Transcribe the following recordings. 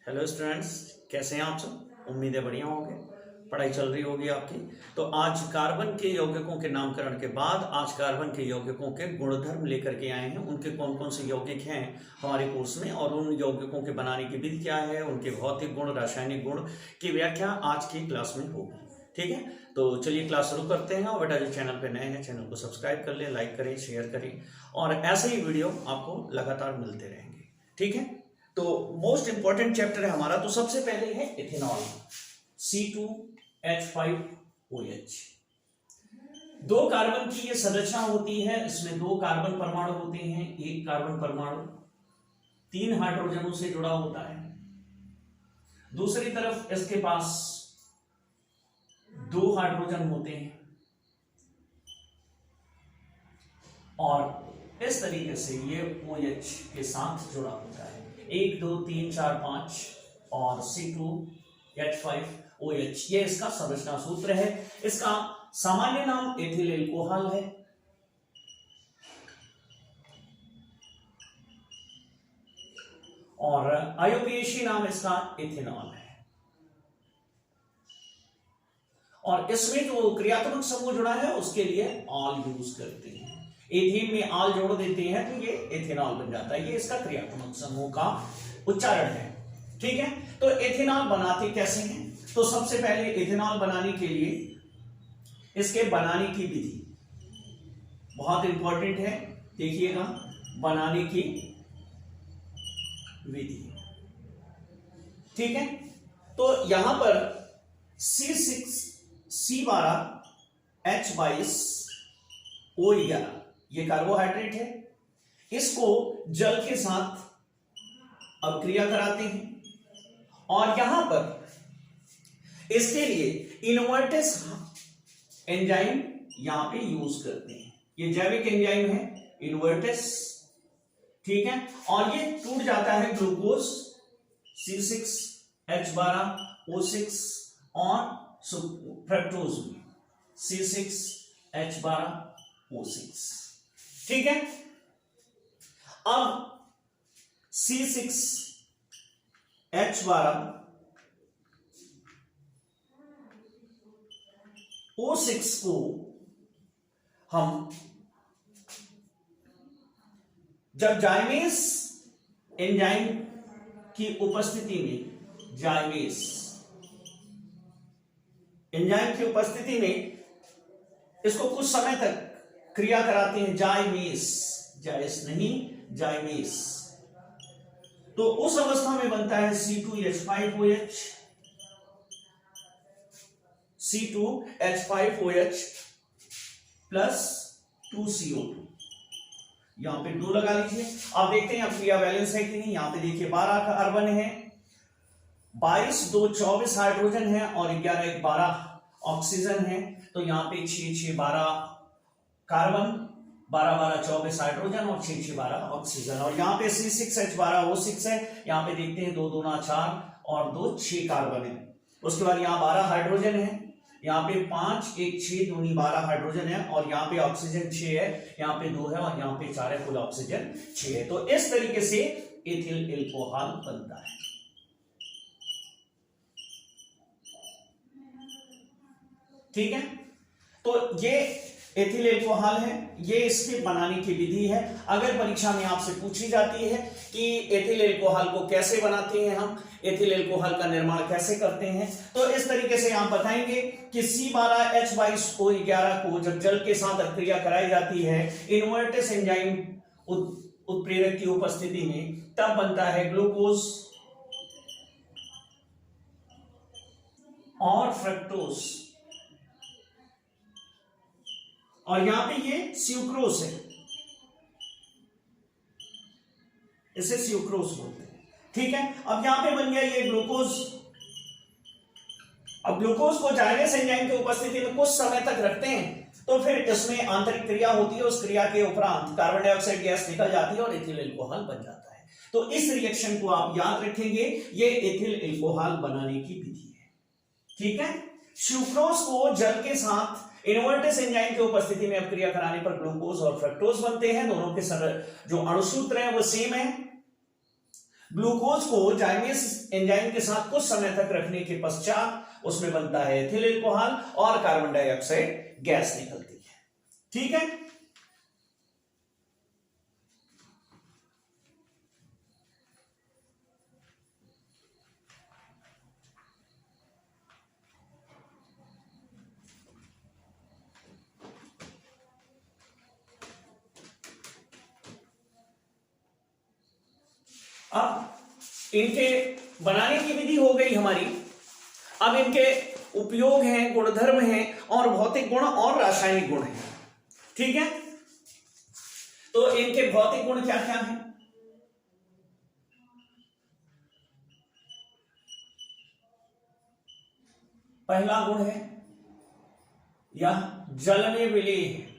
Hello students, कैसे हैं आप सब। उम्मीद है बढ़िया होंगे, पढ़ाई चल रही होगी आपकी। तो आज कार्बन के यौगिकों के नामकरण के बाद आज कार्बन के यौगिकों के गुणधर्म लेकर के आए हैं। उनके कौन कौन से यौगिक हैं हमारे कोर्स में और उन यौगिकों के बनाने की विधि क्या है, उनके भौतिक गुण, रासायनिक गुण की व्याख्या आज की क्लास में होगी। ठीक है, तो चलिए क्लास शुरू करते हैं। और बेटा जो चैनल पे नए हैं, चैनल को सब्सक्राइब कर लें, लाइक करें, शेयर करें और ऐसे ही वीडियो आपको लगातार मिलते रहेंगे। ठीक है, तो मोस्ट इंपॉर्टेंट चैप्टर है हमारा। तो सबसे पहले है इथेनॉल, C2H5OH। दो कार्बन की ये संरचना होती है। इसमें दो कार्बन परमाणु होते हैं। एक कार्बन परमाणु 3 हाइड्रोजनों से जुड़ा होता है। दूसरी तरफ इसके पास 2 हाइड्रोजन होते हैं और इस तरीके से ये OH के साथ जुड़ा होता है। 1 2 3 4 5 और C2H5OH ये इसका संरचना सूत्र है। इसका सामान्य नाम एथिल एल्कोहल है और आयुर्वेशी नाम इसका इथेनॉल है। और इसमें जो क्रियात्मक समूह जुड़ा है उसके लिए ऑल यूज करते हैं। एथेन में ऑल जोड़ देते हैं तो ये इथेनॉल बन जाता है। ये इसका क्रियात्मक समूह का उच्चारण है। ठीक है, तो इथेनॉल बनाते कैसे हैं? तो सबसे पहले इथेनॉल बनाने के लिए इसके बनाने की विधि बहुत इंपॉर्टेंट है। देखिएगा, बनाने की विधि। ठीक है, तो यहां पर C6C12H22O11 ये कार्बोहाइड्रेट है। इसको जल के साथ अभिक्रिया कराते हैं और यहां पर इसके लिए इनवर्टेस एंजाइम यहां पे यूज करते हैं। ये जैविक एंजाइम है इनवर्टेस। ठीक है, और ये टूट जाता है ग्लूकोज C6H12O6 और फ्रक्टोज में C6H12O6। ठीक है, अब C6H12O6 को हम जब जाइमेस एंजाइम की उपस्थिति में जाइमेस एंजाइम की उपस्थिति में इसको कुछ समय तक क्रिया कराते हैं। जाइमेस, जाइस नहीं, जाइमेस। तो उस अवस्था में बनता है C2H5OH, C2H5OH प्लस 2CO2। यहां पे 2 लगा लीजिए। आप देखते हैं अब क्रिया बैलेंस है कि नहीं। यहां पे देखिए 12 कार्बन है, 22 2 24 हाइड्रोजन है और 11 1 12 ऑक्सीजन है। तो यहां पे 6 6 12 कार्बन, 12 12 24 हाइड्रोजन और 6 6 12 ऑक्सीजन। और यहाँ पे C6H12O6 है। यहाँ पे देखते हैं 2 2 4 और 2 6 कार्बन है। उसके बाद यहाँ 12 हाइड्रोजन है। यहाँ पे 5 1 6 2 12 हाइड्रोजन है और यहाँ पे ऑक्सीजन 6 है, यहाँ पे 2 है और यहाँ पे 4 है, कुल ऑक्सीजन 6 है। तो इस तरीके से एथिल एल्कोहल बनता है। ठीक है, तो ये एथिल एल्कोहल है, ये इसके बनाने की विधि है। अगर परीक्षा में आपसे पूछी जाती है कि एथिल एल्कोहल को कैसे बनाते हैं, हम एथिल एल्कोहल का निर्माण कैसे करते हैं, तो इस तरीके से आप बताएंगे कि C12H22O11 को जब जल के साथ अभिक्रिया कराई जाती है इनवर्टेस एंजाइम उत्प्रेरक की उपस्थिति में, तब बनता है ग्लूकोज और फ्रक्टोज। और यहां पे ये स्यूक्रोस है, इसे स्यूक्रोस बोलते हैं। ठीक है, अब यहां पे बन गया ये ग्लूकोज। अब ग्लूकोज को जाइमेस एंजाइम की उपस्थिति में कुछ समय तक रखते हैं तो फिर इसमें आंतरिक क्रिया होती है। उस क्रिया के उपरांत कार्बन डाइऑक्साइड गैस निकल जाती है और एथिल एल्कोहल बन जाता है। तो इस रिएक्शन को आप याद रखेंगे, ये एथिल एल्कोहल बनाने की विधि है। ठीक है, सुक्रोज को जल के साथ इनवर्टेस एंजाइम की उपस्थिति में अपक्रिया कराने पर ग्लूकोज और फ्रक्टोज बनते हैं। दोनों के जो अणुसूत्र हैं वो सेम है। ग्लूकोज को जाइमेस एंजाइम के साथ कुछ समय तक रखने के पश्चात उसमें बनता है एथिल अल्कोहल और कार्बन डाइऑक्साइड गैस निकलती है। ठीक है, अब इनके बनाने की विधि हो गई हमारी। अब इनके उपयोग हैं, गुणधर्म हैं और भौतिक गुण और रासायनिक गुण हैं। ठीक है, तो इनके भौतिक गुण क्या क्या हैं? पहला गुण है यह जलने विलेय है।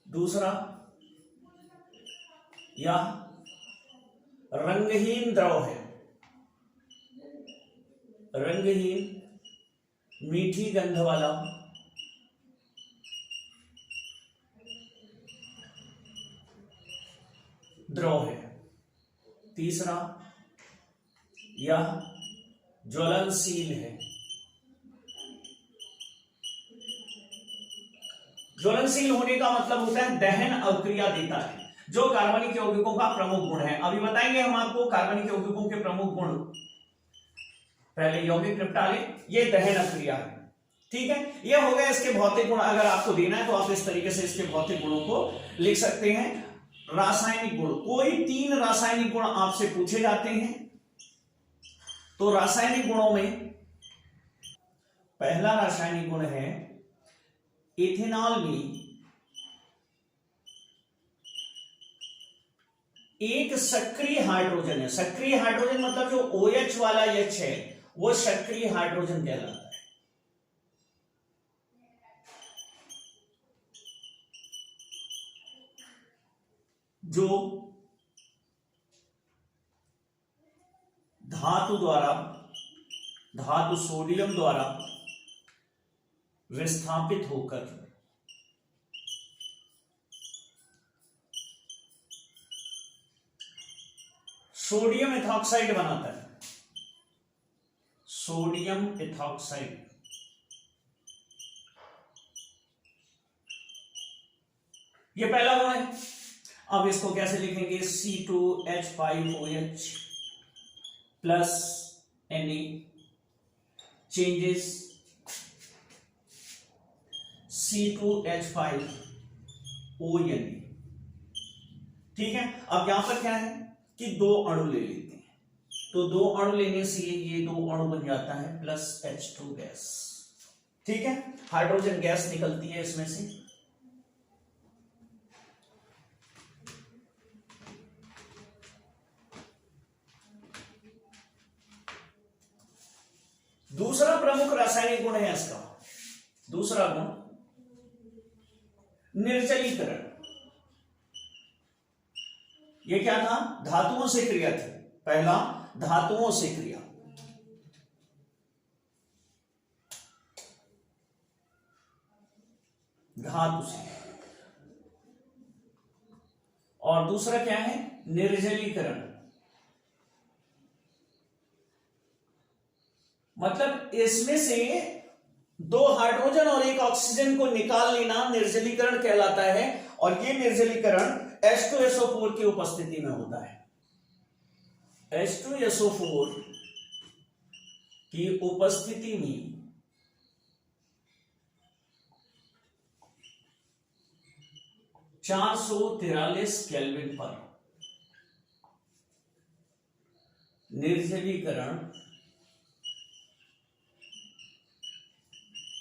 दूसरा, यह रंगहीन द्रव है, रंगहीन मीठी गंध वाला द्रव है। तीसरा, यह ज्वलनशील है। ज्वलनशील होने का मतलब होता है दहन अभिक्रिया देता है, जो कार्बनिक यौगिकों का प्रमुख गुण है। अभी बताएंगे हम आपको कार्बनिक यौगिकों के प्रमुख गुण। पहले यौगिक निपटा लें, ये दहन अभिक्रिया है। ठीक है, ये हो गया इसके भौतिक गुण। अगर आपको देना है तो आप इस तरीके से इसके भौतिक गुणों को लिख सकते हैं। रासायनिक गुण, कोई 3 रासायनिक गुण आपसे पूछे जाते हैं। तो रासायनिक गुणों में पहला रासायनिक गुण है इथेनॉल में एक सक्रिय हाइड्रोजन है। सक्रिय हाइड्रोजन मतलब जो OH वाला H है वो सक्रिय हाइड्रोजन कहलाता है। जो धातु सोडियम द्वारा विस्थापित होकर सोडियम एथॉक्साइड बनाता है। सोडियम एथॉक्साइड, ये पहला गुण है। अब इसको कैसे लिखेंगे? C2H5OH plus Na changes C2H5ONA। ठीक है, अब यहां पर क्या है कि 2 अणु ले लेते हैं, तो 2 अणु लेने से ये 2 अणु बन जाता है प्लस H2 गैस। ठीक है, हाइड्रोजन गैस निकलती है इसमें से। दूसरा प्रमुख रासायनिक गुण है इसका, दूसरा गुण निर्जलीकरण। ये क्या था? धातुओं से क्रिया थी। पहला धातुओं से क्रिया, धातु से, और दूसरा क्या है? निर्जलीकरण। मतलब इसमें से 2 हाइड्रोजन और 1 ऑक्सीजन को निकाल लेना निर्जलीकरण कहलाता है। और ये निर्जलीकरण H2SO4 की उपस्थिति में होता है। H2SO4 की उपस्थिति में 443 केल्विन पर निर्जलीकरण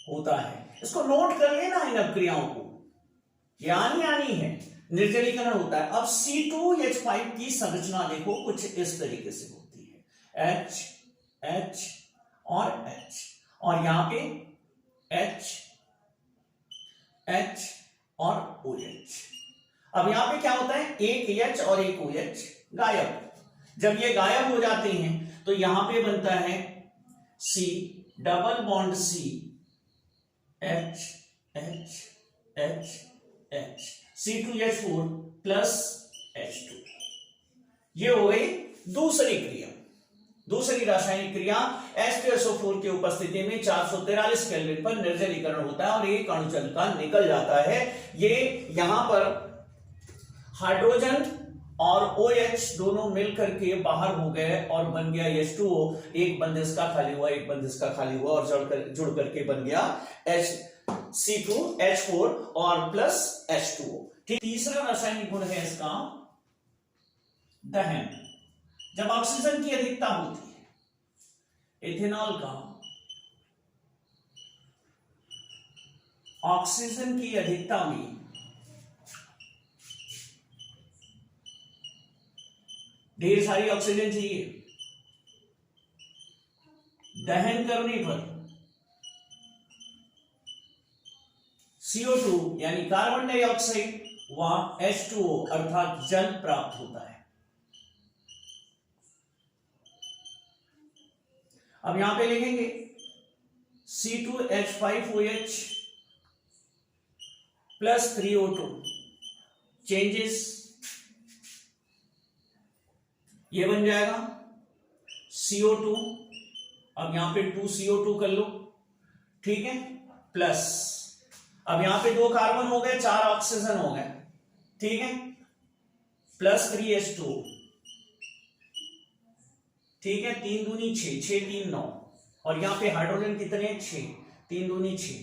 होता है। इसको नोट कर लेना इन अभिक्रियाओं को, ये आनी है। निर्जलीकरण होता है। अब C2H5 की संरचना देखो, कुछ इस तरीके से होती है, H H और H, और यहां पे H H और OH। अब यहां पे क्या होता है? एक H और एक OH गायब। जब ये गायब हो जाते हैं तो यहां पे बनता है C double bond C H H H H, C2H4 plus H2। ये हो गई दूसरी क्रिया, दूसरी रासायनिक क्रिया। H2SO4 की उपस्थिति में 443 केल्विन पर निर्जलीकरण होता है और एक अणुजल का निकल जाता है। ये यहां पर हाइड्रोजन और OH दोनों मिलकर के बाहर हो गए और बन गया H2O। एक बंद इसका खाली हुआ, एक बंद इसका खाली हुआ और जुड़ करके बन गया C2H4 और प्लस H2O। ठीक, तीसरा रासायनिक गुण है इसका दहन। जब ऑक्सीजन की अधिकता होती है, इथेनॉल का ऑक्सीजन की अधिकता में ढेर सारी ऑक्सीजन चाहिए, दहन करने पर CO2 यानी कार्बन डाइऑक्साइड व H2O अर्थात जल प्राप्त होता है। अब यहां पे लिखेंगे C2H5OH प्लस 3O2 चेंजेस, ये बन जाएगा CO2। अब यहां पे 2CO2 कर लो, ठीक है, प्लस अब यहां पे 2 कार्बन हो गए, 4 ऑक्सीजन हो गए, ठीक है, प्लस 3H2, ठीक है, 3 दूनी 6, 6 3 9, और यहां पे हाइड्रोजन कितने 6, 3 दूनी 6,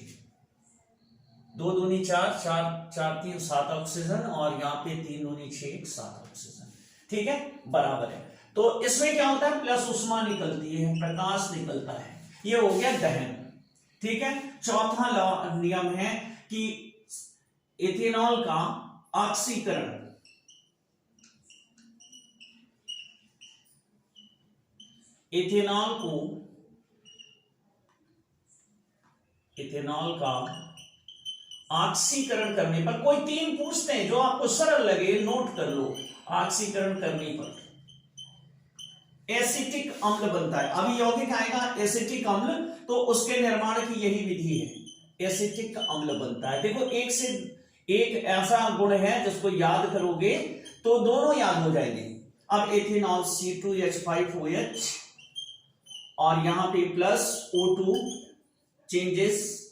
2 दूनी 4, 4 4 3 7 ऑक्सीजन, और यहां पे 3 दूनी 6 7 ऑक्सीजन, ठीक है, बराबर है। तो इसमें क्या होता है, प्लस उष्मा निकलती है, प्रकाश निकलता है, ये हो गया दहन, ठीक है। चौथा नियम है कि इथेनॉल का ऑक्सीकरण, इथेनॉल का ऑक्सीकरण करने पर, कोई 3 पूछते हैं जो आपको सरल लगे, नोट कर लो। ऑक्सीकरण करने पर एसिटिक अम्ल बनता है। अभी यौगिक आएगा एसिटिक अम्ल, तो उसके निर्माण की यही विधि है, एसिटिक अम्ल बनता है। देखो एक से एक ऐसा गुण है जिसको याद करोगे तो दोनों याद हो जाएंगे। अब इथेनॉल C2H5OH और यहां पे plus O2 changes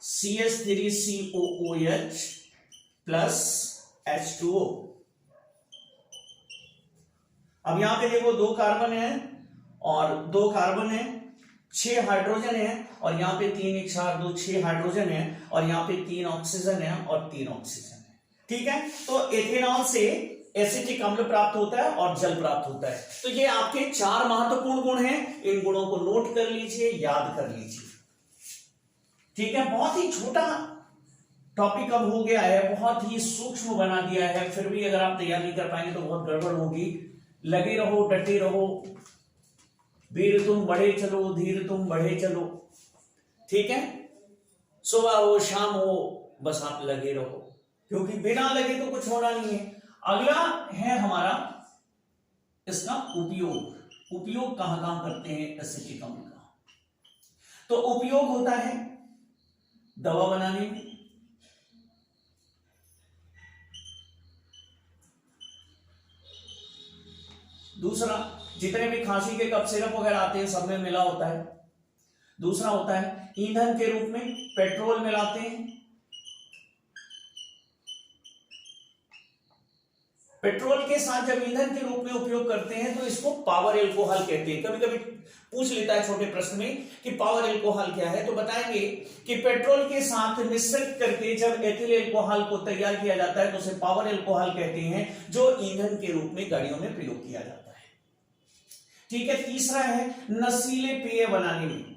CH3COOH plus H2O। अब यहां पे देखो 2 कार्बन है और 2 कार्बन है, 6 हाइड्रोजन है, और यहां पे 3 1 4 2 6 हाइड्रोजन है, और यहां पे 3 ऑक्सीजन है और 3 ऑक्सीजन है, ठीक है। तो इथेनॉल से एसिटिक अम्ल प्राप्त होता है और जल प्राप्त होता है। तो ये आपके 4 महत्वपूर्ण गुण हैं, इन गुणों को नोट कर लीजिए, याद कर लीजिए, ठीक है। बहुत ही छोटा टॉपिक अब हो गया है, बहुत ही सूक्ष्म बना दिया है, फिर भी अगर आप तैयार नहीं कर पाएंगे तो बहुत गड़बड़ होगी। लगे रहो, डटे रहो, वीर तुम बढ़े चलो, धीर तुम बढ़े चलो, ठीक है। सुबह हो शाम हो, बस आप लगे रहो, क्योंकि बिना लगे तो कुछ होना नहीं है। अगला है हमारा इसका उपयोग। उपयोग कहां कहां करते हैं एसिटिक अम्ल का? तो उपयोग होता है दवा बनाने में, दूसरा जितने भी खांसी के कफ सिरप वगैरह आते हैं सब में मिला होता है। दूसरा होता है ईंधन के रूप में पेट्रोल मिलाते हैं। पेट्रोल के साथ जब ईंधन के रूप में उपयोग करते हैं तो इसको पावर एल्कोहल कहते हैं। कभी कभी पूछ लेता है छोटे प्रश्न में कि पावर एल्कोहल क्या है, तो बताएंगे कि पेट्रोल के साथ मिश्रित करके जब एथिल एल्कोहल को तैयार किया जाता है तो उसे पावर एल्कोहल कहते हैं, जो ईंधन के रूप में गाड़ियों में प्रयोग किया जाता है, ठीक है। तीसरा है नशीले पेय बनाने में।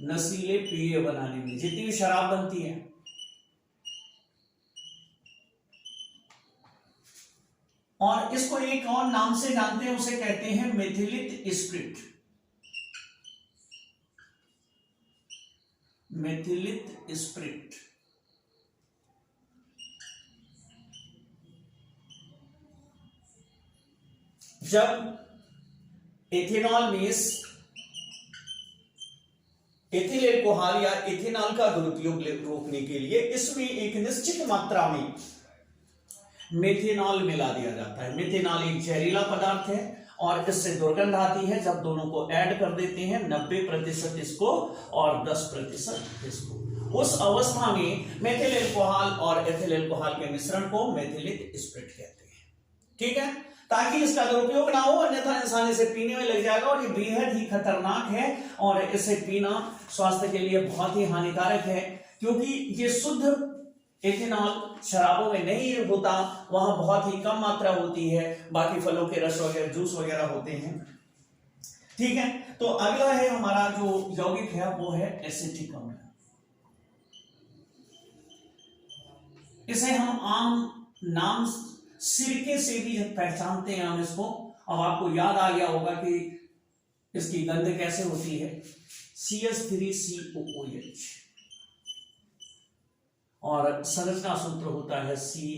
नशीले पेय बनाने में जितनी भी शराब बनती है, और इसको एक और नाम से जानते हैं, उसे कहते हैं मेथिलित स्प्रिट। मेथिलित स्प्रिट। जब एथेनॉल में एथिल एल्कोहल या इथेनॉल का दुरुपयोग रोकने के लिए इसमें एक निश्चित मात्रा में मेथेनॉल मिला दिया जाता है। मेथेनॉल एक जहरीला पदार्थ है और इससे दुर्गंध आती है। जब दोनों को ऐड कर देते हैं 90% इसको और 10% इसको, उस अवस्था में मेथिल एल्कोहल और एथिल एल्कोहल के मिश्रण को मेथिलिक स्पिरिट कहते हैं। ठीक है, ताकि इसका दुरुपयोग ना हो, अन्यथा इंसान इसे पीने में लग जाएगा और ये बेहद ही खतरनाक है और इसे पीना स्वास्थ्य के लिए बहुत ही हानिकारक है, क्योंकि ये शुद्ध एथेनॉल शराबों में नहीं होता, वहां बहुत ही कम मात्रा होती है, बाकी फलों के रस वगैरह जूस वगैरह होते हैं। ठीक है, तो अगला है हमारा जो यौगिक है वो है एसिटिक अम्ल। इसे हम आम नाम सिरके से भी पहचानते हैं हम इसको। अब आपको याद आ गया होगा कि इसकी गंध कैसे होती है, CH3COOH, और संरचना सूत्र होता है CHHHC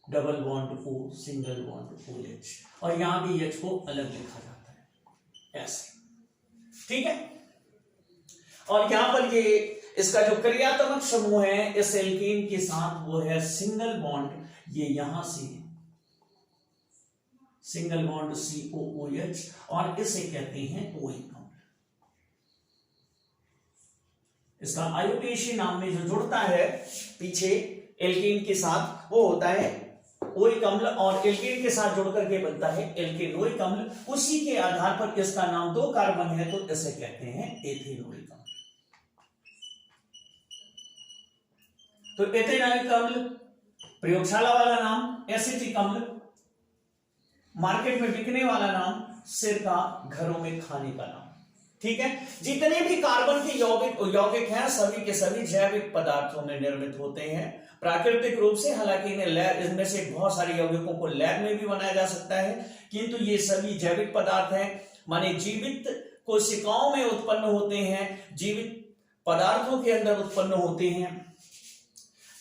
double bond O single bond OH, और यहां भी H को अलग लिखा जाता है ऐसे। ठीक है, और यहां पर ये इसका जो क्रियात्मक समूह है इस एल्कीन के साथ वो है सिंगल बॉन्ड, ये यहां से सिंगल बॉन्ड COOH, और इसे कहते हैं ओइक अम्ल। इसका आयोडेशी नाम में जो जुड़ता है पीछे एल्कीन के साथ वो होता है ओइक अम्ल, और एल्कीन के साथ जुड़कर के बनता है एल्केनोइक अम्ल। उसी के आधार पर इसका नाम 2 कार्बन है तो इसे कहते हैं एथेनोइक अम्ल। तो एथेनोइक अम्ल प्रयोगशाला वाला नाम, एसिटिक अम्ल मार्केट में बिकने वाला नाम, सिरका घरों में खाने का नाम। ठीक है, जितने भी कार्बन के यौगिक हैं सभी के सभी जैविक पदार्थों में निर्मित होते हैं प्राकृतिक रूप से। हालांकि इनमें से बहुत सारे यौगिकों को लैब में भी बनाया जा सकता है, किंतु ये सभी जैविक पदार्थ हैं, माने जीवित कोशिकाओं में उत्पन्न होते हैं, जीवित पदार्थों के अंदर उत्पन्न होते हैं।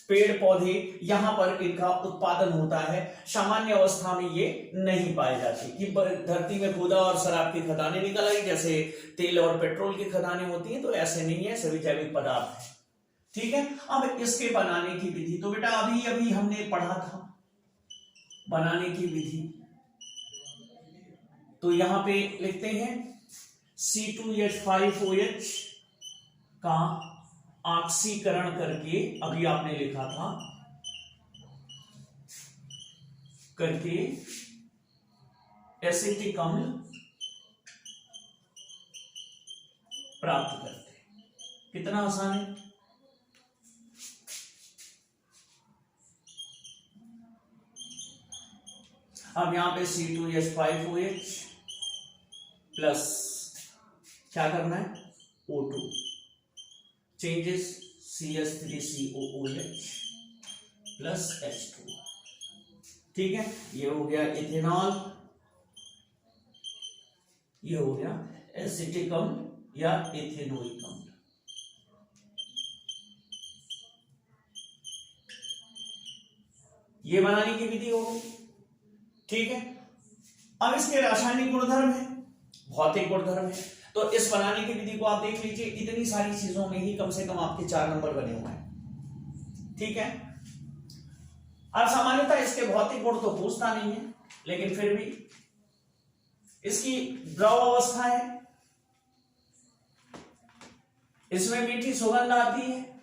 पेड़ पौधे यहां पर इनका उत्पादन होता है, सामान्य अवस्था में ये नहीं पाए जाते कि धरती में खोदा और शराब की खदानें निकल आई जैसे तेल और पेट्रोल की खदानें होती हैं, तो ऐसे नहीं है, सभी जैविक पदार्थ है। ठीक है, अब इसके बनाने की विधि तो बेटा अभी अभी हमने पढ़ा था बनाने की विधि, तो यहां पे लिखते हैं C2H5OH का ऑक्सीकरण करके, अभी आपने लिखा था करके एसिटिक अम्ल प्राप्त करते हैं। कितना आसान है। अब यहां पे C2H5OH प्लस क्या करना है O2 changes CH3COOH plus H2। ठीक है, ये हो गया इथेनॉल, ये हो गया एसिटिक अम्ल या एथेनोइक अम्ल। ये बनाने की विधि होगी। ठीक है, अब इसके रासायनिक गुणधर्म है, भौतिक गुणधर्म है, तो इस बनाने की विधि को आप देख लीजिए। इतनी सारी चीजों में ही कम से कम आपके 4 नंबर बने हुए हैं। ठीक है, अब सामान्यतः इसके भौतिक गुण तो पूछता नहीं है, लेकिन फिर भी इसकी द्रव अवस्था है, इसमें मीठी सुगंध आती है,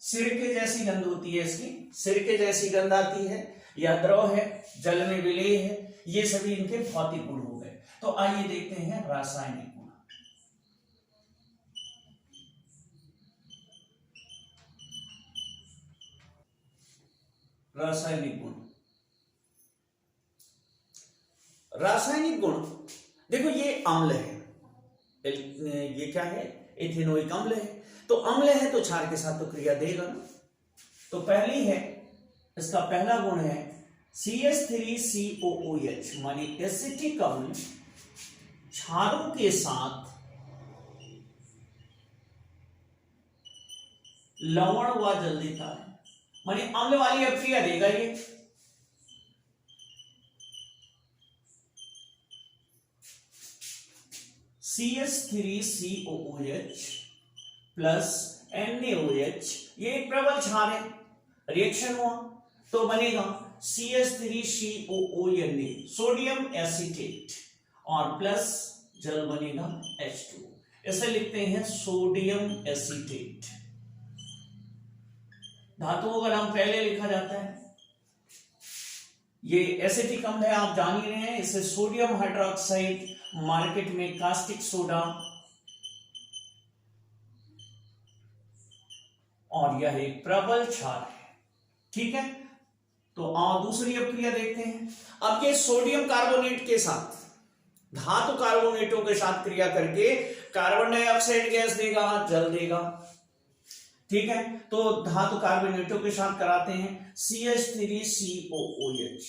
सिरके जैसी गंध होती है, इसकी सिरके जैसी गंध आती है, यह द्रव है, जल में विलेय है, ये सभी इनके भौतिक गुण हो गए। तो आइए देखते हैं रासायनिक गुण। रासायनिक गुण, रासायनिक गुण देखो, ये अम्ल है, ये क्या है एथेनोइक अम्ल है, तो अम्ल है तो क्षार के साथ तो क्रिया देगा ना। तो पहली है, इसका पहला गुण है CH3COOH मानी एसिटिक अम्ल क्षारों के साथ लवण व जल देता है, मानी अम्ल वाली अभिक्रिया देगा ये। CH3COOH प्लस NaOH, ये एक प्रबल क्षार है, रिएक्शन हुआ तो बनेगा CH3COONA सोडियम एसीटेट और प्लस जल बनेगा H2, इसे लिखते हैं सोडियम एसीटेट। धातुओं का नाम पहले लिखा जाता है, ये एसिटिक अम्ल है, आप जान ही रहे हैं, इसे सोडियम हाइड्रोक्साइड, मार्केट में कास्टिक सोडा, और यह एक प्रबल क्षार है। ठीक है, तो आओ दूसरी अपक्रिया देखते हैं। अब ये सोडियम कार्बोनेट के साथ धातु कार्बोनेटों के साथ क्रिया करके कार्बन डाइऑक्साइड गैस देगा, जल देगा। ठीक है, तो धातु कार्बोनेटों के साथ कराते हैं CH3COOH,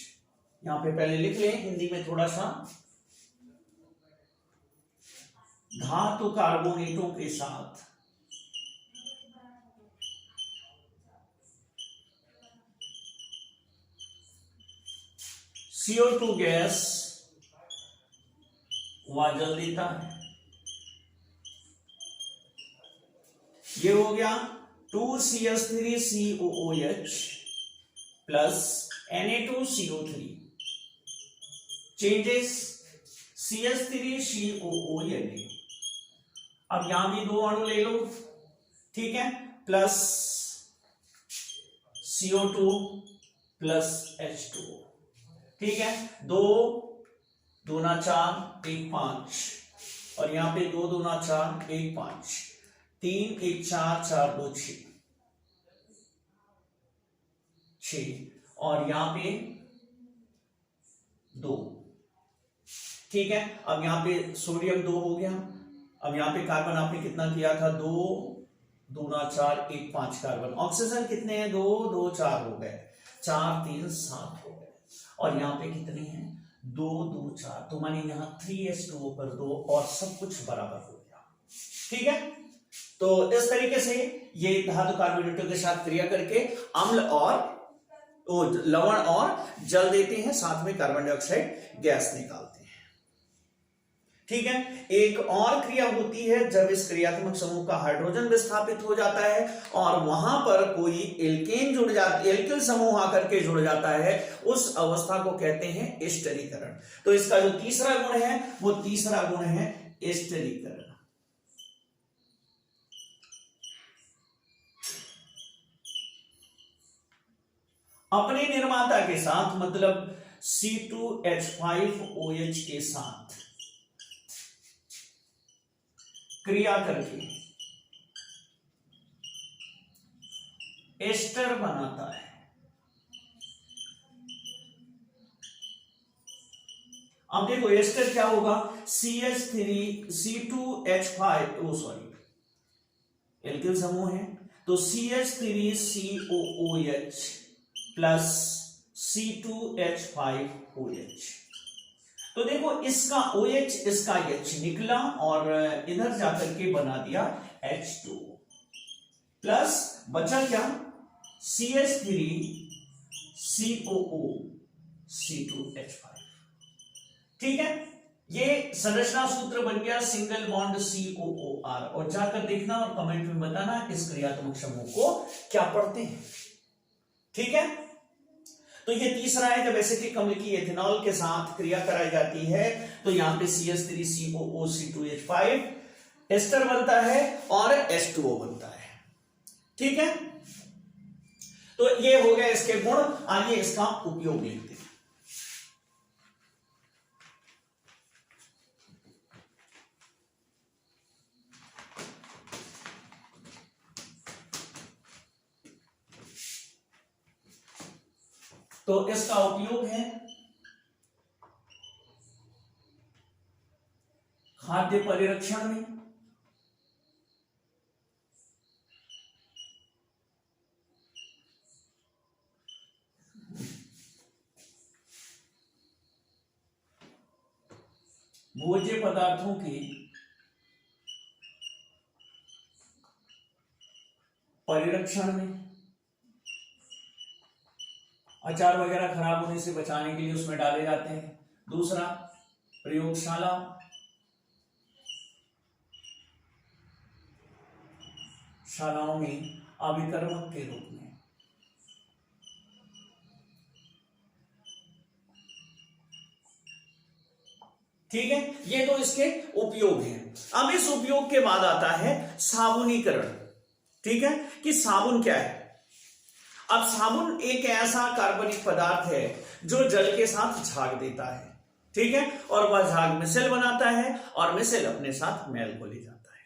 यहां पे पहले लिख लें हिंदी में थोड़ा सा, धातु कार्बोनेटों के साथ CO2 गैस वह जल देता है। ये हो गया 2CH3COOH plus Na2CO3 changes CH3COONA। अब यहां भी दो अणु ले लो, ठीक है, प्लस CO2 प्लस H2O। ठीक है, 2 दूना 4 1 5, और यहां पे 2 दूना 4 1 5, 3 1 4 4 2 6, और यहां पे 2। ठीक है, अब यहां पे सोडियम 2 हो गया। अब यहां पे कार्बन आपने कितना किया था, 2 दूना 4 1 5 कार्बन। ऑक्सीजन कितने हैं, 2 2 4 हो गए, 4 3 7 हो गए, और यहां पे कितने हैं, 2 2 4, तो माने यहां 3H2O पर 2, और सब कुछ बराबर हो गया। ठीक है, तो इस तरीके से ये धातु कार्बोनेटों के साथ क्रिया करके अम्ल और लवण और जल देते हैं, साथ में कार्बन डाइऑक्साइड गैस निकालते हैं। ठीक है, एक और क्रिया होती है जब इस क्रियात्मक समूह का हाइड्रोजन विस्थापित हो जाता है और वहां पर कोई एल्केन जुड़ जाता है, एल्किल समूह आकर के जुड़ जाता है, उस अवस्था को कहते हैं एस्टरीकरण। तो इसका जो तीसरा गुण है वो तीसरा गुण है एस्टरीकरण। अपने निर्माता के साथ मतलब C2H5OH के साथ क्रिया करके एस्टर बनाता है। अब देखो एस्टर क्या होगा, एल्किल समूह है, तो CH3COOH प्लस C2H5OH। तो देखो इसका OH इसका H निकला और इधर जाकर के बना दिया H2 प्लस बचा क्या, CH3COO C2H5। ठीक है, ये संरचना सूत्र बन गया सिंगल बॉन्ड COOR। और जाकर देखना और कमेंट में बताना इस क्रियात्मक समूह को क्या पढ़ते हैं। ठीक है, तो ये तीसरा है, जब एसिटिक अम्ल की एथेनॉल के साथ क्रिया कराई जाती है तो यहां पे CH3COO C2H5 एस्टर बनता है और H2O बनता है। ठीक है, तो ये हो गया इसके गुण। आइए इसका उपयोग लिखते हैं। तो इसका उपयोग है खाद्य परिरक्षण में, भोज्य पदार्थों के परिरक्षण में, अचार वगैरह खराब होने से बचाने के लिए उसमें डाले जाते हैं। दूसरा प्रयोगशाला शालाओं में अभिकर्मक के रूप में। ठीक है, ये तो इसके उपयोग हैं। अब इस उपयोग के बाद आता है साबुनीकरण। ठीक है, कि साबुन क्या है। अब साबुन एक ऐसा कार्बनिक पदार्थ है जो जल के साथ झाग देता है। ठीक है, और वह झाग मिसेल बनाता है और मिसेल अपने साथ मैल को ले जाता है।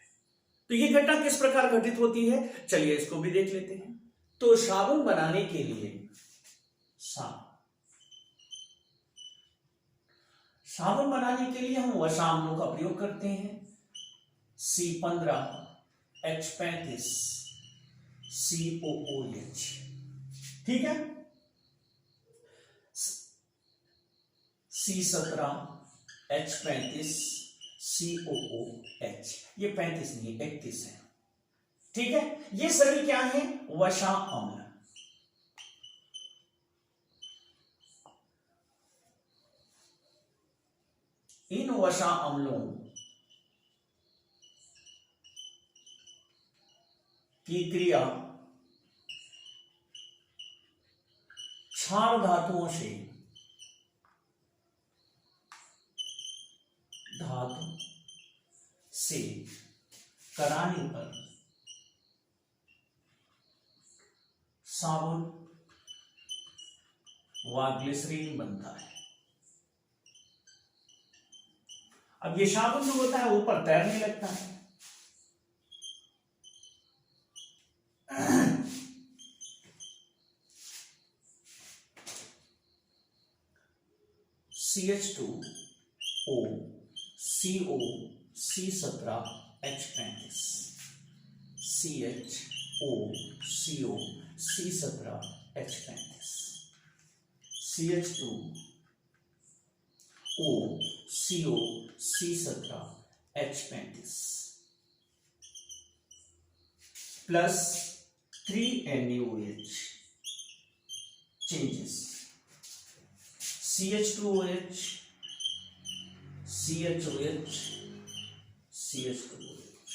तो ये घटना किस प्रकार घटित होती है, चलिए इसको भी देख लेते हैं। तो साबुन बनाने के लिए साबुन बनाने के लिए हम वसा अम्लों का प्रयोग करते हैं। C15H35 COOH। ठीक है, C17H35 COOH। ये 35 नहीं 31 है। ठीक है, ये सभी क्या है, वसा अम्ल। इन वसा अम्लों की क्रिया क्षार धातुओं से कराने पर साबुन व ग्लिसरीन बनता है। अब ये साबुन जो होता है ऊपर तैरने लगता है। CH2O CO C17H35 CHO CO C17H35 CH2O CO C17H35 plus 3NaOH changes CH2OH CHOH CH2OH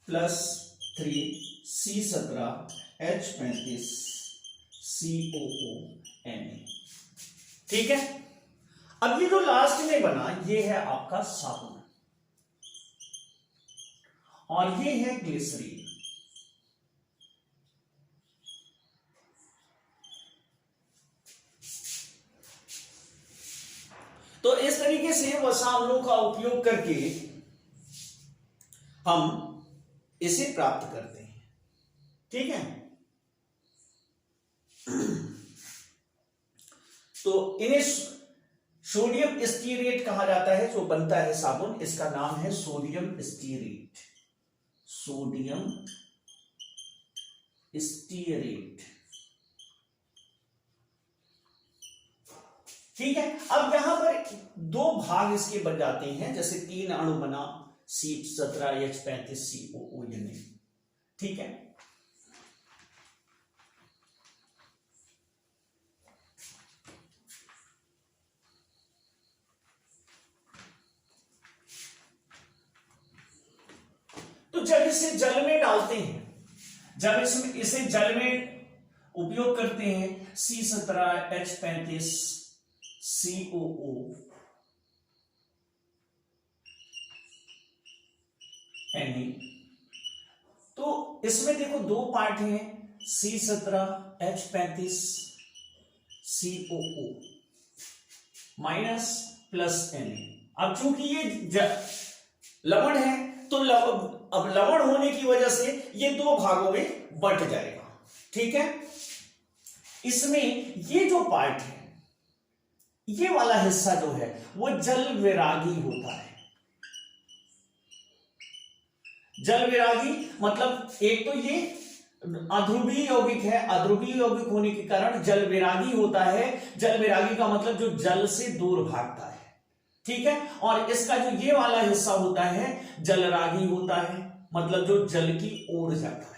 plus 3 C17H35 COONA। ठीक है, अब ये जो लास्ट में बना ये है आपका साबुन और ये है ग्लिसरीन। तो इस तरीके से वसा अम्लों का उपयोग करके हम इसे प्राप्त करते हैं। ठीक है, तो इन्हें सोडियम स्टीरेट कहा जाता है। जो बनता है साबुन, इसका नाम है सोडियम स्टीरेट। Sodium stearate. ठीक है, अब यहां पर दो भाग इसके बन जाते हैं, जैसे 3 अणु बना C17H35 COONA। ठीक है, तो जब इसे जल में डालते हैं, जब इसमें इसे जल में उपयोग करते हैं C17H35 COONA, तो इसमें देखो दो पार्ट हैं C17H35 COO minus plus Na। अब चूंकि ये लवण है तो अब लवण होने की वजह से ये दो भागों में बंट जाएगा। ठीक है, इसमें ये जो पार्ट है, ये वाला हिस्सा जो है वो जल विरागी होता है। जल विरागी मतलब एक तो ये अध्रुवीय यौगिक है, अध्रुवीय यौगिक होने के कारण जल विरागी होता है। जल विरागी का मतलब जो जल से दूर भागता है। ठीक है, और इसका जो ये वाला हिस्सा होता है जलरागी होता है, मतलब जो जल की ओर जाता है।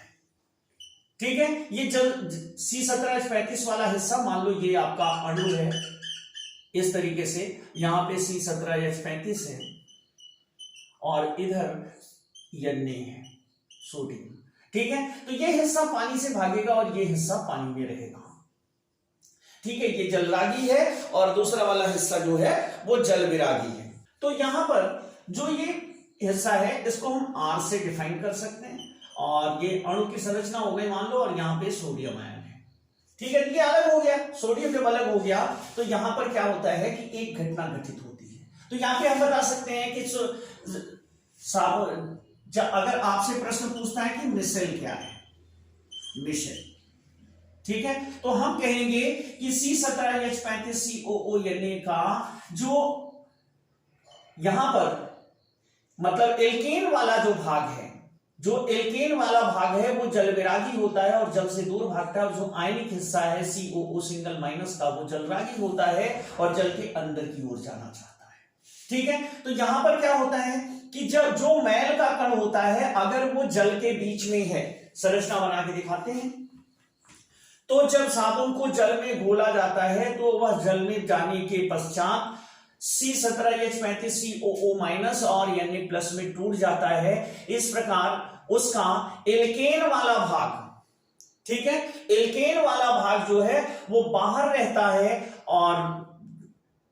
ठीक है, ये जल C17H35 वाला हिस्सा, मान लो ये आपका अणु है इस तरीके से, यहां पे C17H35 है और इधर N है सोडियम। ठीक है, तो ये हिस्सा पानी से भागेगा और ये हिस्सा पानी में रहेगा। ठीक है, ये जलरागी है और दूसरा वाला हिस्सा जो है वो जल विरागी है। तो यहां पर जो ये हिस्सा है इसको हम R से डिफाइन कर सकते हैं और ये अणु की संरचना हो गई मान लो, और यहाँ पे सोडियम आयन है। ठीक है, ये अलग हो गया, सोडियम जब अलग हो गया तो यहां पर क्या होता है कि एक घटना घटित होती है। तो यहां पे हम बता सकते हैं कि अगर आपसे प्रश्न पूछता है कि मिसेल क्या है, मिसेल, ठीक है, तो हम कहेंगे कि C17H35COO का जो यहां पर मतलब एल्केन वाला जो भाग है, जो एल्केन वाला भाग है वो जल विरागी होता है और जल से दूर भागता है, और जो आयनिक हिस्सा है COO सिंगल माइनस का वो जलरागी होता है और जल के अंदर की ओर जाना चाहता है। ठीक है, तो यहां पर क्या होता है कि जब जो मैल का कण होता है अगर वो जल के बीच में है, संरचना बना के दिखाते हैं, तो जब साबुन को जल में घोला जाता है तो वह जल में जाने के पश्चात C17H35COO माइनस और Na प्लस में टूट जाता है। इस प्रकार उसका एल्केन वाला भाग, ठीक है, एल्केन वाला भाग जो है वो बाहर रहता है और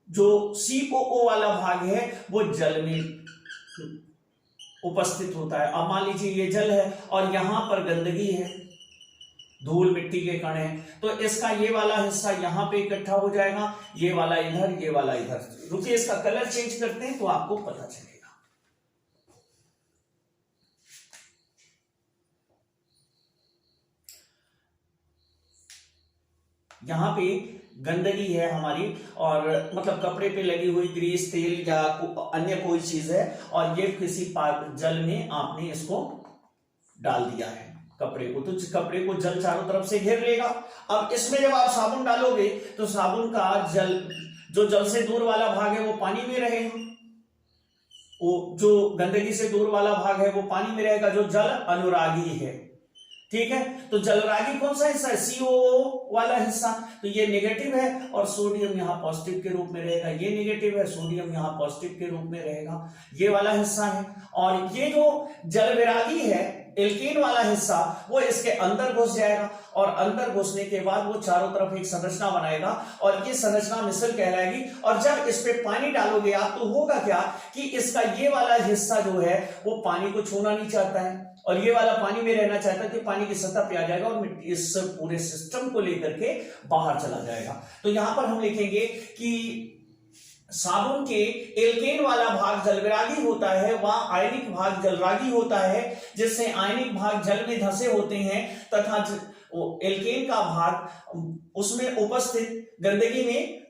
जो COO वाला भाग है वो जल में उपस्थित होता है। अब मान लीजिए ये जल है और यहां पर गंदगी है, धूल मिट्टी के कण है, तो इसका ये वाला हिस्सा यहां पे इकट्ठा हो जाएगा, ये वाला इधर, ये वाला इधर। रुकिए इसका कलर चेंज करते हैं तो आपको पता चलेगा। यहां पे गंदगी है हमारी और मतलब कपड़े पे लगी हुई ग्रीस, तेल या अन्य कोई चीज है और ये किसी जल में आपने इसको डाल दिया है कपड़े को, तो कपड़े को जल चारों तरफ से घेर लेगा। अब इसमें जब आप साबुन डालोगे तो साबुन का जल, जो जल से दूर वाला भाग है वो पानी में रहेगा, वो जो गंदगी से दूर वाला भाग है वो पानी में रहेगा, जो जल अनुरागी है। ठीक है, तो जलरागी कौन सा हिस्सा है, COO वाला हिस्सा, तो ये नेगेटिव है और सोडियम यहाँ पॉजिटिव के रूप में रहेगा, ये नेगेटिव है, सोडियम यहाँ पॉजिटिव के रूप में रहेगा, ये वाला हिस्सा है। और ये जो जल विरागी है एल्केन वाला हिस्सा वो इसके अंदर घुस जाएगा और अंदर घुसने के बाद वो चारों तरफ एक संरचना बनाएगा और ये संरचना मिसल कहलाएगी। और जब इस पे पानी डालोगे आप तो होगा क्या कि इसका ये वाला हिस्सा जो है वो पानी को छूना नहीं चाहता है और ये वाला पानी में रहना चाहता है, तो पानी की सतह पे आ जाएगा और इस पूरे सिस्टम को लेकर के बाहर चला जाएगा। तो यहां पर हम लिखेंगे कि साबुन के एल्केन वाला भाग जलविरागी होता है, वहां आयनिक भाग जलरागी होता है, जिससे आयनिक भाग जल में धंसे होते हैं तथा एल्केन का भाग उसमें उपस्थित गंदगी में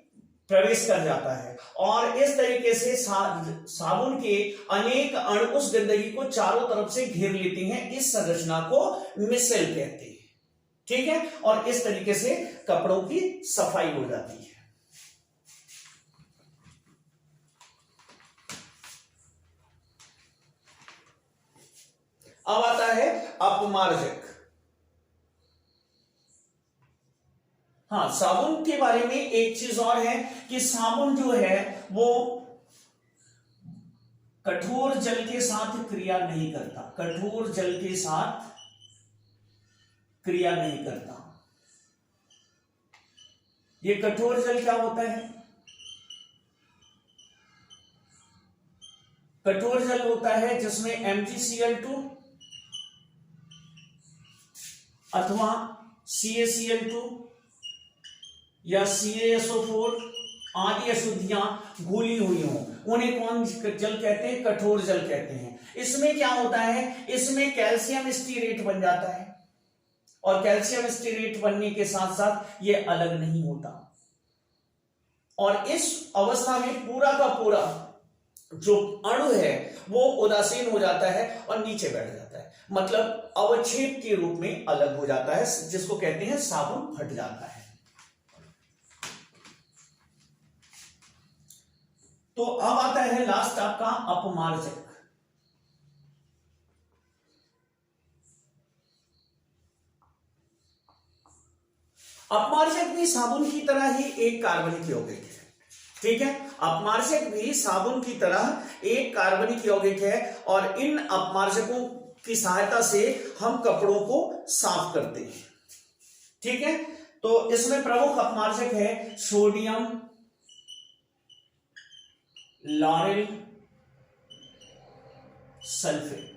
प्रवेश कर जाता है और इस तरीके से साबुन के अनेक अणु उस गंदगी को चारों तरफ से घेर लेते हैं। इस संरचना को मिसेल कहते हैं। ठीक है, और इस तरीके से कपड़ों की सफाई हो जाती है। अब आता है अपमार्जक। हाँ, साबुन के बारे में एक चीज और है कि साबुन जो है वो कठोर जल के साथ क्रिया नहीं करता, कठोर जल के साथ क्रिया नहीं करता। ये कठोर जल क्या होता है? कठोर जल होता है जिसमें MgCl2 अथवा CaCl2 या CaSO4 आदि अशुद्धियां घुली हुई हों, उन्हें कौन जल कहते हैं? कठोर जल कहते हैं। इसमें क्या होता है, इसमें कैल्शियम स्टीरेट बन जाता है और कैल्शियम स्टीरेट बनने के साथ साथ ये अलग नहीं होता और इस अवस्था में पूरा का पूरा जो अणु है वो उदासीन हो जाता है और नीचे बैठ जाता है, मतलब अवक्षेप के रूप में अलग हो जाता है, जिसको कहते हैं साबुन फट जाता है। तो अब आता है लास्ट आपका अपमार्जक। अपमार्जक भी साबुन की तरह ही एक कार्बनिक यौगिक है। ठीक है। अपमार्जक भी साबुन की तरह एक कार्बनिक यौगिक है और इन अपमार्जकों की सहायता से हम कपड़ों को साफ करते हैं। ठीक है, तो इसमें प्रमुख अपमार्जक है सोडियम लॉरेल सल्फेट।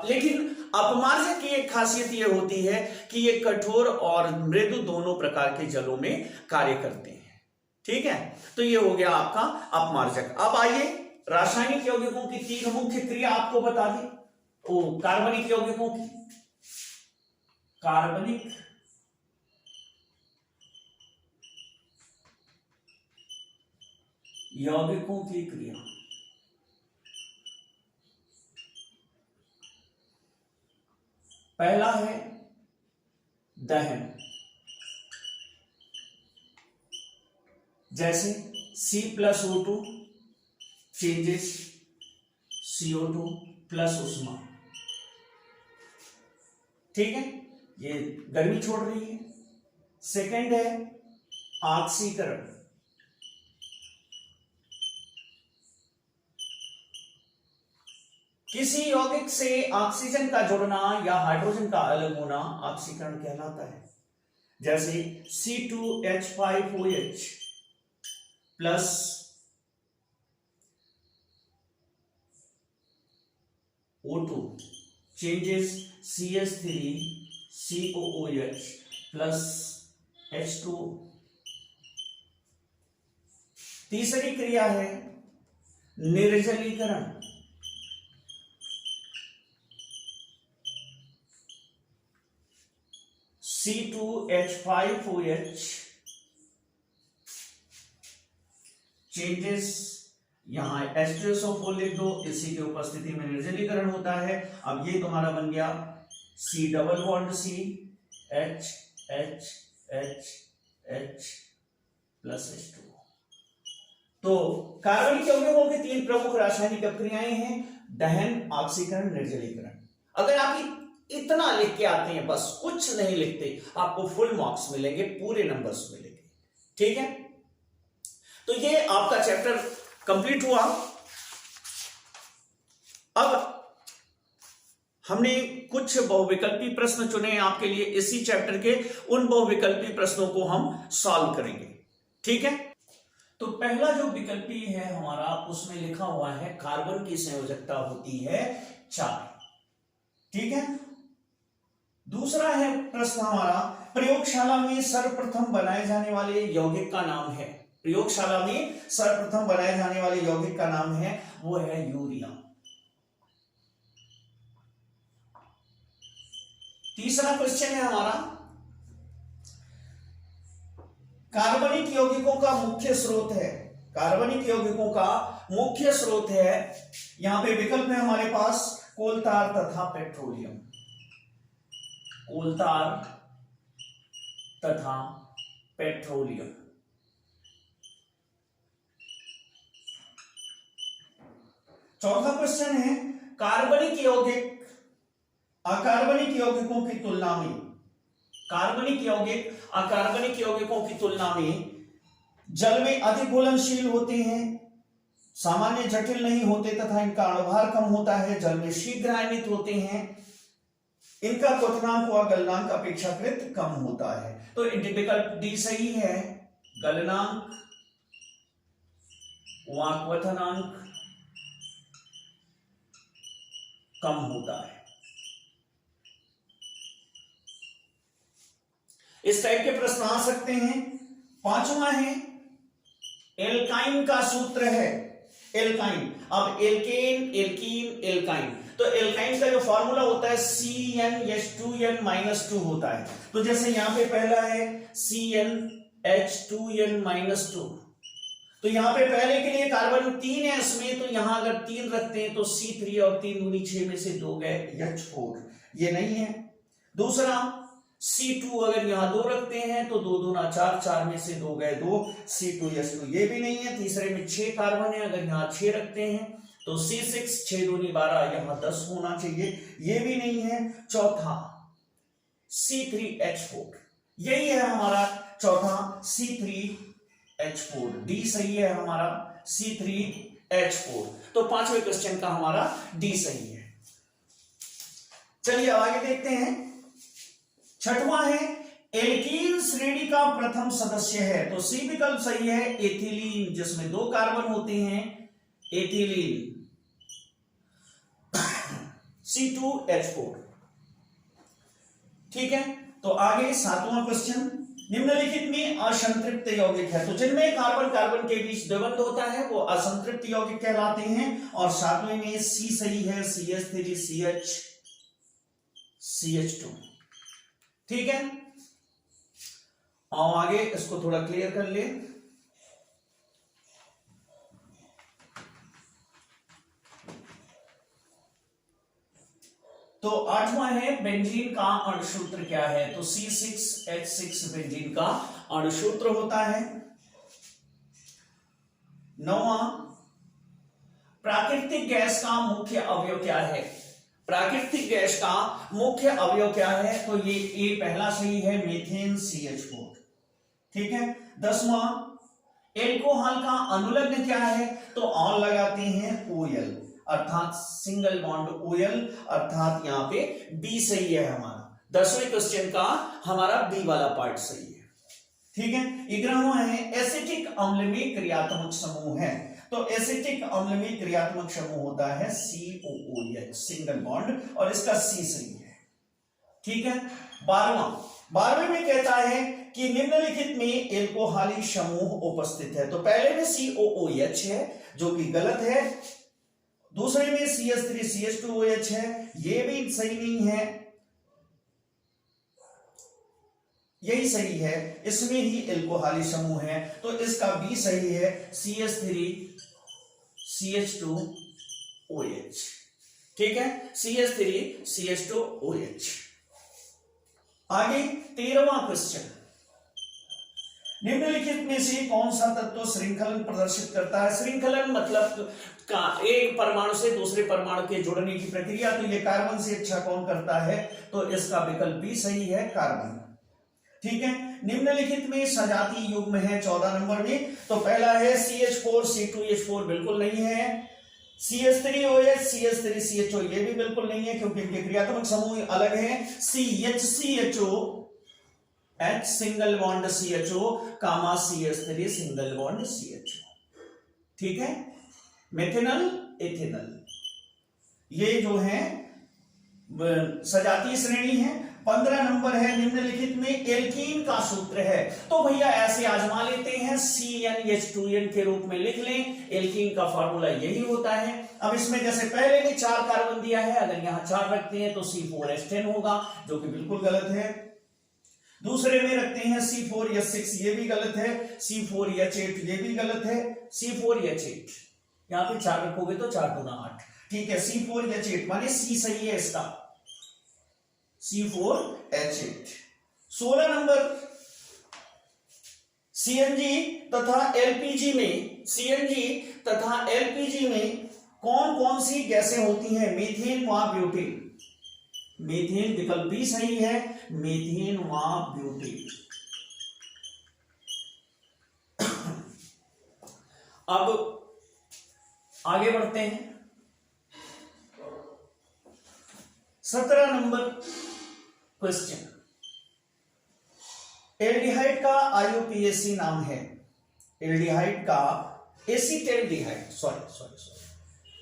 लेकिन अपमार्जक की एक खासियत यह होती है कि ये कठोर और मृदु दोनों प्रकार के जलों में कार्य करते हैं। ठीक है, तो ये हो गया आपका अपमार्जक। अब आइए रासायनिक यौगिकों की तीन मुख्य क्रिया आपको बता दी। कार्बनिक यौगिकों की, कार्बनिक यौगिकों की क्रिया। पहला है दहन, जैसे C+O2 चेंजेस CO2 प्लस उष्मा। ठीक है, ये गर्मी छोड़ रही है। सेकंड है ऑक्सीकरण, किसी यौगिक से ऑक्सीजन का जुड़ना या हाइड्रोजन का अलग होना ऑक्सीकरण कहलाता है। जैसे C2H5OH plus O2 changes CH3COOH plus H2O। तीसरी क्रिया है निर्जलीकरण, C2H5OH चेंजेस, यहां H2SO4 लिख दो, इसी की उपस्थिति में निर्जलीकरण होता है। अब ये तुम्हारा बन गया C double bond C H H H H plus H2O। तो कार्बनिक यौगिकों की तीन प्रमुख रासायनिक अपक्रियाएं हैं, दहन, ऑक्सीकरण, निर्जलीकरण। अगर आप इतना लिख के आते हैं, बस कुछ नहीं लिखते, आपको फुल मार्क्स मिलेंगे, पूरे नंबर्स मिलेंगे। ठीक है, तो ये आपका चैप्टर कंप्लीट हुआ। अब हमने कुछ बहुविकल्पी प्रश्न चुने आपके लिए इसी चैप्टर के, उन बहुविकल्पी प्रश्नों को हम सॉल्व करेंगे। ठीक है, तो पहला जो विकल्पी है हमारा, उसमें लिखा हुआ है कार्बन की संयोजकता होती है 4। ठीक है, दूसरा है प्रश्न हमारा, प्रयोगशाला में सर्वप्रथम बनाए जाने वाले यौगिक का नाम है। प्रयोगशाला में सर्वप्रथम बनाए जाने वाले यौगिक का नाम है, वो है यूरिया। तीसरा क्वेश्चन है हमारा, कार्बनिक यौगिकों का मुख्य स्रोत है। कार्बनिक यौगिकों का मुख्य स्रोत है, यहां पे विकल्प है हमारे पास कोलतार तथा पेट्रोलियम। कोलतार तथा पेट्रोलियम। चौथा क्वेश्चन है, कार्बनिक यौगिक अकार्बनिक यौगिकों की तुलना में, कार्बनिक यौगिक अकार्बनिक यौगिकों की तुलना में जल में अधिक घुलनशील होते हैं, सामान्य जटिल नहीं होते तथा इनका अणुभार कम होता है, जल में शीघ्र आयनित होते हैं, इनका क्वथनांक व गलनांक अपेक्षाकृत कम होता है। तो विकल्प डी सही है, गलनांक व क्वथनांक कम होता है। इस टाइप के प्रश्न आ सकते हैं। पांचवा है एल्काइन का सूत्र है, एल्काइन। अब एल्केन, एल्कीन, एल्काइन, तो एल्काइन का जो फॉर्मूला होता है CnH2n-2 होता है। तो जैसे यहां पे पहला है CnH2n-2, तो यहां पे पहले के लिए कार्बन 3 है इसमें, तो यहां अगर 3 रखते हैं तो C3 और 3 दूनी 6 में से 2 गए H4, ये नहीं है। दूसरा C2 अगर यहां 2 रखते हैं तो 2 दूना 4, 4 में से 2 गए 2 C2H2, ये भी नहीं है। तीसरे में 6 कार्बन है, अगर यहां 6 रखते हैं तो C6, 6 दूनी 12, यहां 10 होना चाहिए, ये भी नहीं है। चौथा C3H4, यही है हमारा चौथा C3H4, डी सही है हमारा, C3H4। तो पांचवें क्वेश्चन का हमारा डी सही है। चलिए आगे देखते हैं। छठवां है एल्कीन श्रेणी का प्रथम सदस्य है, तो सी विकल्प सही है, एथिलीन, जिसमें 2 कार्बन होते हैं, एथिलीन, C2H4। ठीक है, तो आगे 7वां क्वेश्चन, निम्नलिखित में असंतृप्त यौगिक है, तो जिनमें कार्बन कार्बन के बीच द्वंद्व होता है वो असंतृप्त यौगिक कहलाते हैं। और 7वें में सी सही है, CH3CH CH2। ठीक है, और आगे इसको थोड़ा क्लियर कर ले। तो 8वां है बेंजीन का अणुसूत्र क्या है, तो C6H6 बेंजीन का अणुसूत्र होता है। 9वां प्राकृतिक गैस का मुख्य अवयव क्या है, प्राकृतिक गैस का मुख्य अवयव क्या है, तो ये पहला सही है, मीथेन CH4। ठीक है, 10वां एल्कोहल का अनुलग्न क्या है, तो ऑन लगाते हैं OL, अर्थात सिंगल बॉन्ड OL, अर्थात यहां पे बी सही है हमारा। 10वें क्वेश्चन का हमारा बी वाला पार्ट सही है। ठीक है, 11वां है एसिटिक अम्ल में क्रियात्मक समूह है, तो एसिटिक अम्ल में क्रियात्मक समूह होता है COOH, सिंगल बॉन्ड, और इसका सी सही है। ठीक है, 12वें में कहता है कि निम्नलिखित में एल्कोहलिक समूह उपस्थित है, तो पहले में COOH है जो कि गलत है, दूसरे में CH3CH2OH है, ये भी सही नहीं है, यही सही है, इसमें ही एल्कोहलिक समूह है, तो इसका बी सही है, CH3CH2OH। ठीक है, CH3CH2OH। आगे 13वां क्वेश्चन, निम्नलिखित में से कौन सा तत्व श्रृंखलन प्रदर्शित करता है, श्रृंखलन मतलब का एक परमाणु से दूसरे परमाणु के जुड़ने की प्रक्रिया, तो ये कार्बन से अच्छा कौन करता है, तो इसका विकल्प भी सही है, कार्बन। ठीक है, निम्नलिखित में सजातीय युग्म है 14 नंबर में, तो पहला है CH4 C2H4, बिल्कुल नहीं है, CH3OH CH3CHO, ये भी बिल्कुल नहीं है क्योंकि इनके क्रियात्मक समूह अलग हैं, CHCHO H single bond CHO कामा CH3 सिंगल बॉन्ड CHO। ठीक है, मेथिनल एथिनल, ये जो है सजातीय श्रेणी है। 15 नंबर है निम्नलिखित में एल्कीन का सूत्र है, तो भैया ऐसे आजमा लेते हैं, CnH2n के रूप में लिख लें, एल्कीन का फॉर्मूला यही होता है। अब इसमें जैसे पहले में 4 कार्बन दिया है, अगर यहां 4 रखते हैं तो C4H10 होगा, जो कि बिल्कुल गलत है। दूसरे में रखते हैं C4H6, ये भी गलत है, C4H8, ये भी गलत है, C4H8, यहां पे 4 रखोगे तो 4 दूना 8। ठीक है, C4H8 माने C सही है इसका, C4H8। 16 नंबर CNG तथा LPG में कौन कौन सी गैसें होती हैं, मीथेन व ब्यूटेन, मीथेन विकल्प भी सही है, मीथेन व ब्यूटेन। अब आगे बढ़ते हैं, 17 नंबर क्वेश्चन, एल्डिहाइड का IUPAC नाम है, एल्डिहाइड का एसिटाल्डिहाइड, सॉरी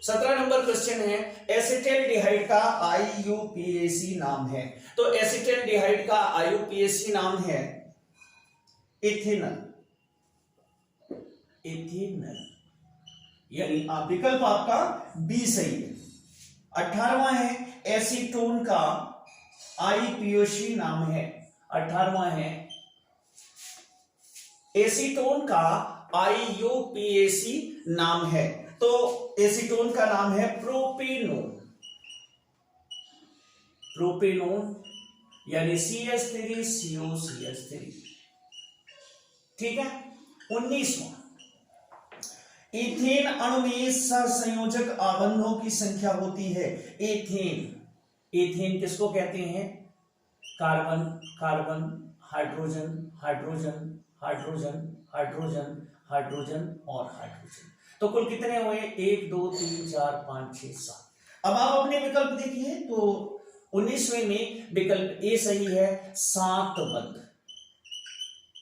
17 नंबर क्वेश्चन है, एसिटाल्डिहाइड का IUPAC नाम है, तो एसिटाल्डिहाइड का IUPAC नाम है एथेनल, यानी आप विकल्प आपका बी सही है। 18वां है एसीटोन का IUPAC नाम है, 18वां है एसीटोन का IUPAC नाम है, तो एसीटोन का नाम है प्रोपेनोन, यानी CH3COCH3। ठीक है, 19वां इथेन अणु में सहसंयोजक आबंधों की संख्या होती है, एथेन किसको कहते हैं, carbon carbon, hydrogen hydrogen, hydrogen, hydrogen, hydrogen और हाइड्रोजन। तो कुल कितने हुए? 1 2 3 4 5 6 7। अब आप अपने विकल्प देखिए तो 19वें में विकल्प ए सही है, 7 बंद।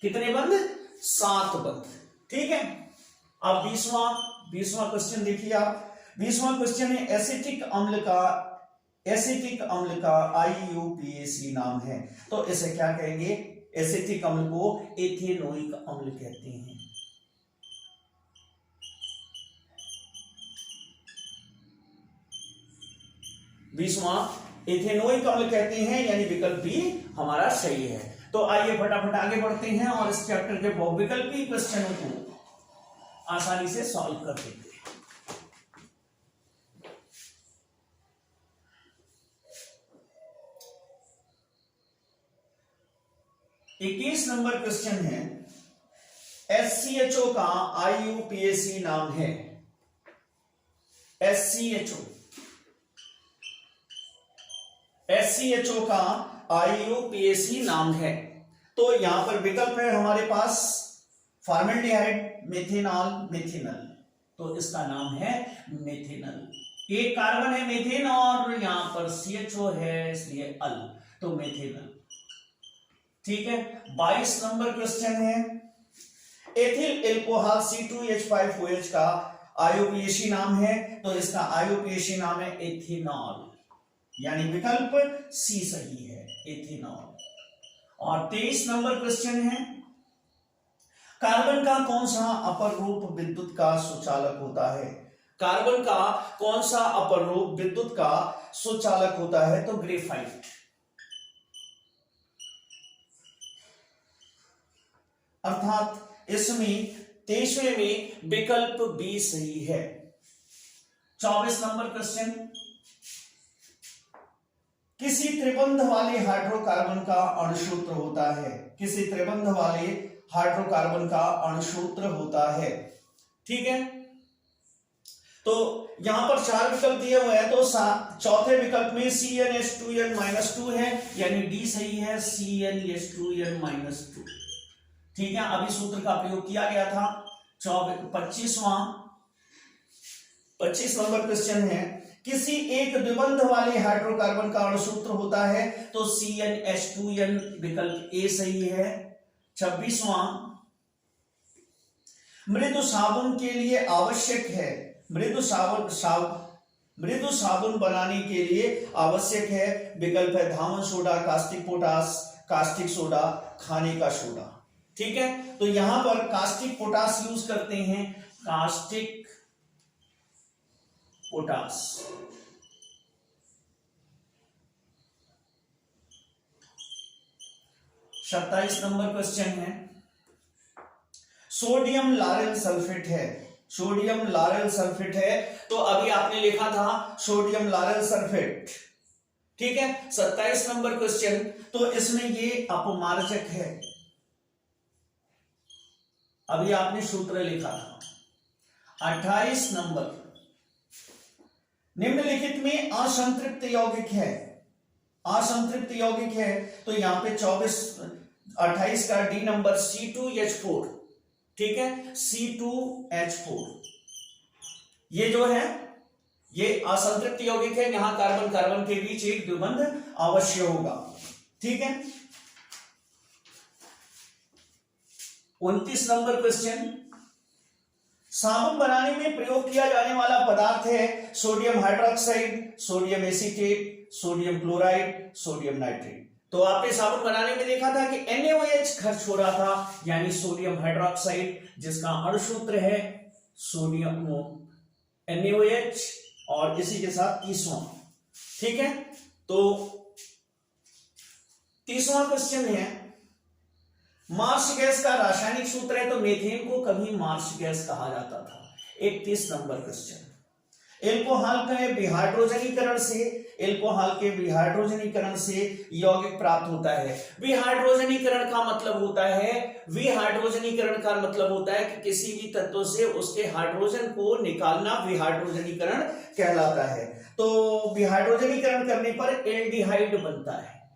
कितने बंद? 7 बंद। ठीक है। अब 20वां क्वेश्चन देखिए आप। 20वां क्वेश्चन है एसिटिक अम्ल का IUPAC नाम है, तो इसे क्या कहेंगे? एसिटिक अम्ल को एथेनोइक अम्ल कहते हैं। बीसवां एथेनोइक अम्ल कहते हैं, यानी विकल्प बी हमारा सही है। तो आइए फटाफट आगे बढ़ते हैं और इस चैप्टर के बहुविकल्पी क्वेश्चनों को आसानी से सॉल्व कर देते हैं। 21 नंबर क्वेश्चन है SCHO का IUPAC नाम है। SCHO का IUPAC नाम है। तो यहां पर विकल्प है हमारे पास फॉर्मेल्डिहाइड, मेथेनॉल, मेथिनल। तो इसका नाम है मेथिनल। एक कार्बन है मेथेन और यहां पर CHO है इसलिए अल, तो मेथिनल। ठीक है। 22 नंबर क्वेश्चन है एथिल एल्कोहल C2H5OH का IUPAC नाम है, तो इसका IUPAC नाम है एथिनॉल, यानी विकल्प सी सही है, एथिनॉल। और 23 नंबर क्वेश्चन है कार्बन का कौन सा अपर रूप विद्युत का सुचालक होता है? कार्बन का कौन सा अपर रूप विद्युत का सुचालक होता है? तो ग्रेफाइट। अर्थात इसमें 23वें में विकल्प बी सही है। 24 नंबर क्वेश्चन किसी त्रिबंध वाले हाइड्रोकार्बन का अणुसूत्र होता है। किसी त्रिबंध वाले हाइड्रोकार्बन का अणुसूत्र होता है। ठीक है। तो यहां पर 4 विकल्प दिए हुए हैं, तो चौथे विकल्प में CnH2n-2 है, यानी डी सही है, CnH2n-2। ठीक है। अभी सूत्र का प्रयोग किया गया था। 25 नंबर क्वेश्चन है किसी एक द्विबंध वाले हाइड्रोकार्बन का अणुसूत्र होता है, तो CnH2n विकल्प ए सही है। 26वां मृदु साबुन के लिए आवश्यक है, मृदु साबुन बनाने के लिए आवश्यक है, विकल्प है धामन soda, caustic potash, caustic soda, खाने का सोडा। ठीक है। तो यहां पर कास्टिक पोटास यूज करते हैं, कास्टिक पोटास। 27 नंबर क्वेश्चन है सोडियम लारेल सल्फेट है। सोडियम लारेल सल्फेट है, तो अभी आपने लिखा था सोडियम लारेल सल्फेट। ठीक है। 27 नंबर क्वेश्चन, तो इसमें ये अपमार्जक है, अभी आपने सूत्र लिखा था। 28 नंबर निम्नलिखित में असंतृप्त यौगिक है, असंतृप्त यौगिक है, तो यहां पे 28 का डी नंबर C2H4। ठीक है। C2H4 ये जो है ये असंतृप्त यौगिक है, यहां कार्बन कार्बन के बीच एक द्विबंध अवश्य होगा। ठीक है। 29 नंबर क्वेश्चन साबुन बनाने में प्रयोग किया जाने वाला पदार्थ है sodium hydroxide, sodium acetate, sodium chloride, sodium nitrate. तो आपने साबुन बनाने में देखा था कि NaOH खर्च हो रहा था, यानी सोडियम हाइड्रोक्साइड, जिसका अणुसूत्र है सोडियम NaOH, और इसी के साथ 30वां। ठीक है। तो 30वां क्वेश्चन है मार्स गैस का रासायनिक सूत्र है, तो मीथेन को कभी मार्स गैस कहा जाता था। 31 नंबर क्वेश्चन एल्कोहल के विहाइड्रोजनीकरण से यौगिक प्राप्त होता है। विहाइड्रोजनीकरण का मतलब होता है कि किसी भी तत्व से उसके हाइड्रोजन को निकालना विहाइड्रोजनीकरण कहलाता है। तो विहाइड्रोजनीकरण करने पर एल्डिहाइड बनता है,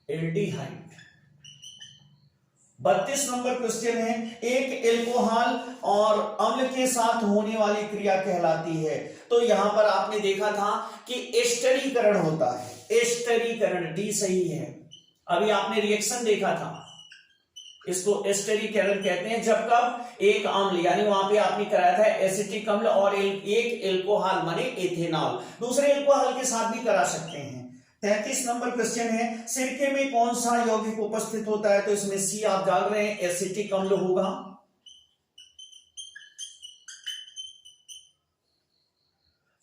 एल्डिहाइड। 32 नंबर क्वेश्चन है, एक एल्कोहल और अम्ल के साथ होने वाली क्रिया कहलाती है। तो यहां पर आपने देखा था कि एस्टरीकरण होता है, एस्टरीकरण, डी सही है। अभी आपने रिएक्शन देखा था, इसको एस्टरीकरण कहते हैं, जब कब एक अम्ल, यानी वहां पे आपने कराया था एसिटिक अम्ल और एक एल्कोहल माने एथेनॉल, दूसरे एल्कोहल के साथ भी करा सकते हैं। 33 नंबर क्वेश्चन है, सिरके में कौन सा यौगिक उपस्थित होता है? तो इसमें सी आप जान रहे हैं, एसिटिक अम्ल होगा।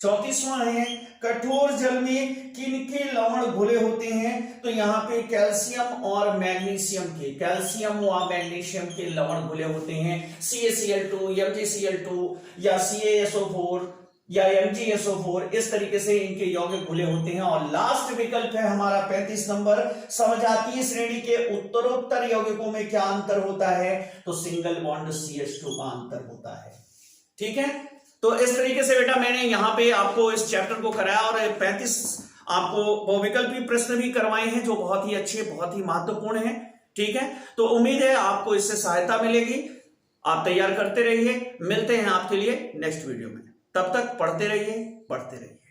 34वां है, कठोर जल में किनके लवण घुले होते हैं? तो यहाँ पे कैल्शियम और मैग्नीशियम के, कैल्शियम व मैग्नीशियम के लवण घुले होते हैं। CaCl2, MgCl2 या CaSO4 या MgSO4, इस तरीके से इनके यौगिक घुले होते हैं। और लास्ट विकल्प है हमारा 35 नंबर, समजातीय श्रेणी के उत्तरोत्तर यौगिकों में क्या अंतर होता है? तो सिंगल बॉन्ड CH2 का अंतर होता है। ठीक है, तो इस तरीके से बेटा मैंने यहां पे आपको इस चैप्टर को कराया और 35 आपको वैकल्पिक प्रश्न भी करवाए हैं जो बहुत ही अच्छे, बहुत ही महत्वपूर्ण हैं। ठीक है, तो उम्मीद है आपको इससे सहायता मिलेगी। आप तैयार करते रहिए, मिलते हैं आपके लिए नेक्स्ट वीडियो में। तब तक पढ़ते रहिए, पढ़ते रहिए।